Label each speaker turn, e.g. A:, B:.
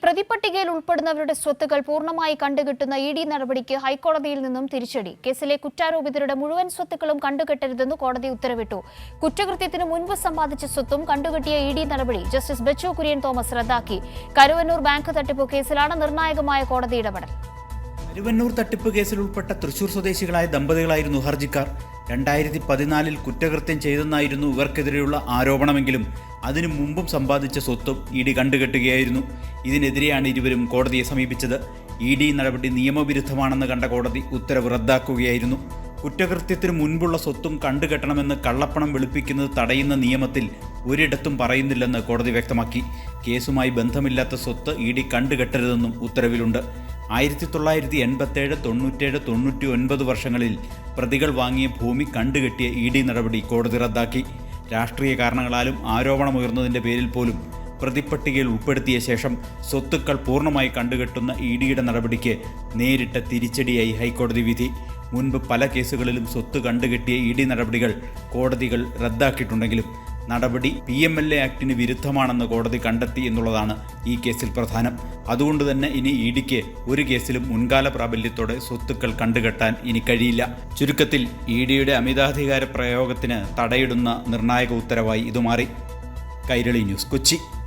A: പ്രതിപട്ടികയിൽ ഉൾപ്പെടുന്നവരുടെ സ്വത്തുക്കൾ പൂർണ്ണമായി കണ്ടുകെട്ടുന്ന ഇഡി നടപടിക്ക് ഹൈക്കോടതിയിൽ നിന്നും തിരിച്ചടി. കേസിലെ കുറ്റാരോപിതരുടെ മുഴുവൻ സ്വത്തുക്കളും കണ്ടുകെട്ടരുതെന്ന് കോടതി ഉത്തരവിട്ടു. കുറ്റകൃത്യത്തിന് മുൻപ് സമ്പാദിച്ച സ്വത്തും കണ്ടുകെട്ടിയ ഇഡി നടപടി ജസ്റ്റിസ് ബെച്ചു കുര്യൻ തോമസ് റദ്ദാക്കി. കരുവന്നൂർ ബാങ്ക് തട്ടിപ്പ് കേസിലാണ് നിർണായകമായ കോടതി ഇടപെടൽ.
B: കരുവന്നൂർ തട്ടിപ്പ് കേസിൽ ഉൾപ്പെട്ട തൃശൂർ സ്വദേശികളായ ദമ്പതികളായിരുന്നു ഹർജിക്കാർ. 2014 കുറ്റകൃത്യം ചെയ്തെന്നായിരുന്നു ഇവർക്കെതിരെയുള്ള ആരോപണമെങ്കിലും അതിനു മുമ്പും സമ്പാദിച്ച സ്വത്തും ഇഡി കണ്ടുകെട്ടുകയായിരുന്നു. ഇതിനെതിരെയാണ് ഇരുവരും കോടതിയെ സമീപിച്ചത്. ഇഡി നടപടി നിയമവിരുദ്ധമാണെന്ന് കണ്ട കോടതി ഉത്തരവ് റദ്ദാക്കുകയായിരുന്നു. കുറ്റകൃത്യത്തിന് മുൻപുള്ള സ്വത്തും കണ്ടുകെട്ടണമെന്ന് കള്ളപ്പണം വെളുപ്പിക്കുന്നത് തടയുന്ന നിയമത്തിൽ ഒരിടത്തും പറയുന്നില്ലെന്ന് കോടതി വ്യക്തമാക്കി. കേസുമായി ബന്ധമില്ലാത്ത സ്വത്ത് ഇഡി കണ്ടുകെട്ടരുതെന്നും ഉത്തരവിലുണ്ട്. 1987, 97, 99 വർഷങ്ങളിൽ പ്രതികൾ വാങ്ങിയ ഭൂമി കണ്ടുകെട്ടിയ ഇഡി നടപടി കോടതി റദ്ദാക്കി. രാഷ്ട്രീയ കാരണങ്ങളാലും ആരോപണമുയർന്നതിൻ്റെ പേരിൽ പോലും പ്രതിപട്ടികയിൽ ഉൾപ്പെടുത്തിയ ശേഷം സ്വത്തുക്കൾ പൂർണ്ണമായി കണ്ടുകെട്ടുന്ന ഇഡിയുടെ നടപടിക്ക് നേരിട്ട തിരിച്ചടിയായി ഹൈക്കോടതി വിധി. മുൻപ് പല കേസുകളിലും സ്വത്ത് കണ്ടുകെട്ടിയ ഇഡി നടപടികൾ കോടതികൾ റദ്ദാക്കിയിട്ടുണ്ടെങ്കിലും നടപടി PMLA ആക്ടിന് വിരുദ്ധമാണെന്ന് കോടതി കണ്ടെത്തി എന്നുള്ളതാണ് ഈ കേസിൽ പ്രധാനം. അതുകൊണ്ട് തന്നെ ഇനി ഇഡിക്ക് ഒരു കേസിലും മുൻകാല പ്രാബല്യത്തോടെ സ്വത്തുക്കൾ കണ്ടുകെട്ടാൻ ഇനി കഴിയില്ല. ചുരുക്കത്തിൽ ഇഡിയുടെ അമിതാധികാര പ്രയോഗത്തിന് തടയിടുന്ന നിർണായക ഉത്തരവായി ഇത് മാറി. കൈരളി ന്യൂസ്, കൊച്ചി.